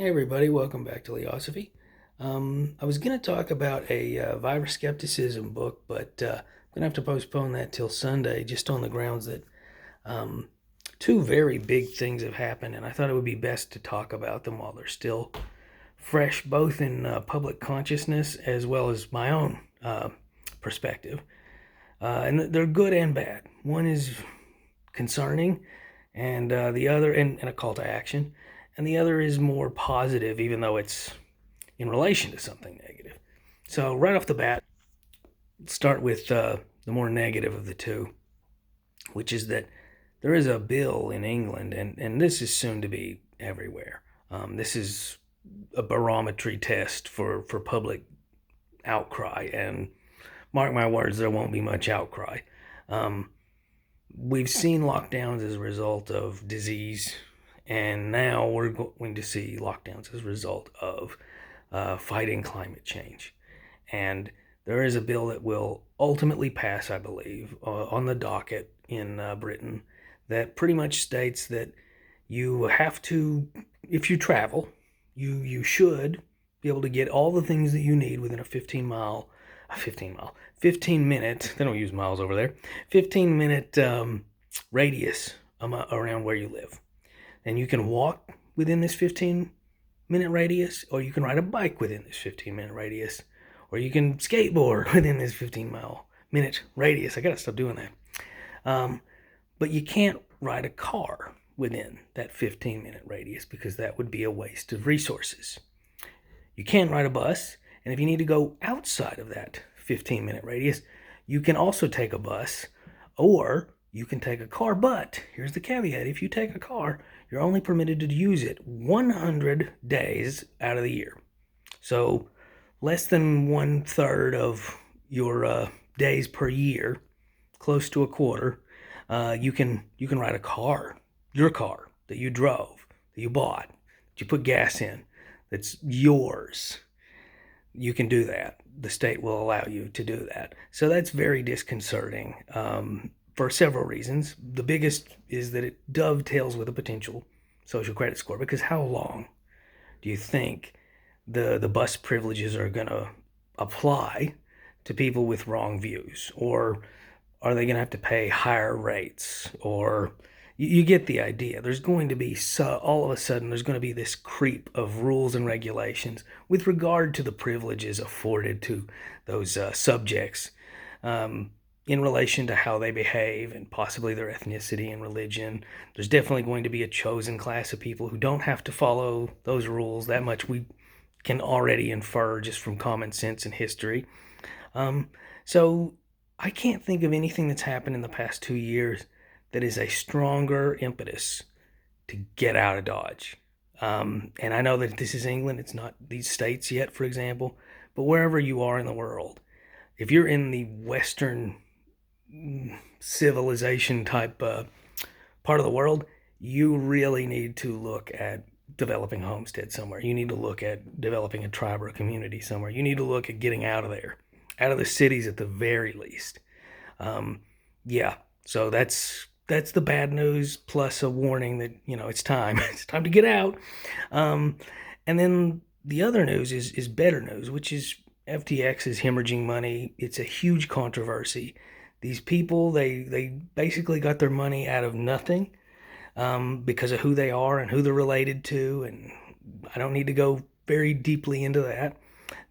Hey everybody, welcome back to Leosophy. I was going to talk about a virus skepticism book, but I'm going to have to postpone that till Sunday just on the grounds that um, two very big things have happened, and I thought it would be best to talk about them while they're still fresh, both in public consciousness as well as my own perspective. And they're good and bad. One is concerning, and the other, and a call to action, and the other is more positive, even though it's in relation to something negative. So, right off the bat, let's start with the more negative of the two, which is that there is a bill in England, and this is soon to be everywhere. This is a barometry test for public outcry, and mark my words, there won't be much outcry. Um, we've seen lockdowns as a result of disease, and now we're going to see lockdowns as a result of fighting climate change. And there is a bill that will ultimately pass, I believe, on the docket in Britain that pretty much states that you have to, if you travel, you should be able to get all the things that you need within a 15 minute, they don't use miles over there, 15-minute radius around where you live. And you can walk within this 15-minute radius, or you can ride a bike within this 15-minute radius, or you can skateboard within this 15-minute radius. I gotta stop doing that. But you can't ride a car within that 15-minute radius because that would be a waste of resources. You can ride a bus, and if you need to go outside of that 15-minute radius, you can also take a bus, or you can take a car. But here's the caveat: if you take a car, you're only permitted to use it 100 days out of the year. So less than 1/3 of your days per year, close to a quarter, you can ride a car, your car that you drove, that you bought, that you put gas in, that's yours. You can do that. The state will allow you to do that. So that's very disconcerting for several reasons. The biggest is that it dovetails with a potential social credit score, because how long do you think the bus privileges are going to apply to people with wrong views? Or are they going to have to pay higher rates? Or you get the idea. There's going to be, all of a sudden, there's going to be this creep of rules and regulations with regard to the privileges afforded to those subjects in relation to how they behave and possibly their ethnicity and religion. There's definitely going to be a chosen class of people who don't have to follow those rules. That much we can already infer just from common sense and history. So I can't think of anything that's happened in the past 2 years that is a stronger impetus to get out of Dodge. And I know that this is England, it's not these states yet, for example, but wherever you are in the world, if you're in the Western civilization type part of the world, you really need to look at developing a homestead somewhere. You need to look at developing a tribe or a community somewhere. You need to look at getting out of there, out of the cities at the very least. Yeah, so that's the bad news, plus a warning that, it's time. It's time to get out. And then the other news is better news, which is FTX is hemorrhaging money. It's a huge controversy. These people, they basically got their money out of nothing because of who they are and who they're related to. And I don't need to go very deeply into that.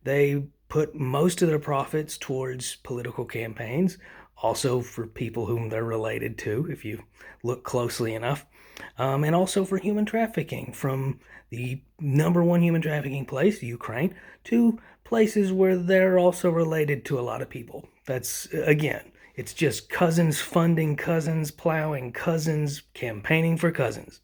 They put most of their profits towards political campaigns, also for people whom they're related to, if you look closely enough, and also for human trafficking, from the number one human trafficking place, Ukraine, to places where they're also related to a lot of people. That's, again, it's just cousins funding cousins, plowing cousins, campaigning for cousins.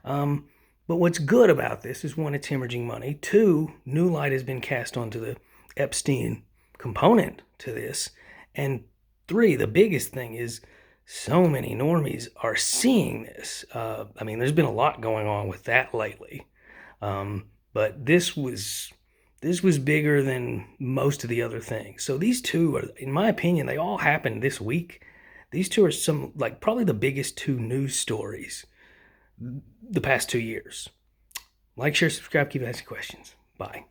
But what's good about this is, one, it's hemorrhaging money. Two, new light has been cast onto the Epstein component to this. And three, the biggest thing is so many normies are seeing this. There's been a lot going on with that lately. But this was bigger than most of the other things. So these two are, in my opinion, they all happened this week. These two are probably the biggest two news stories the past 2 years. Like, share, subscribe, keep asking questions. Bye.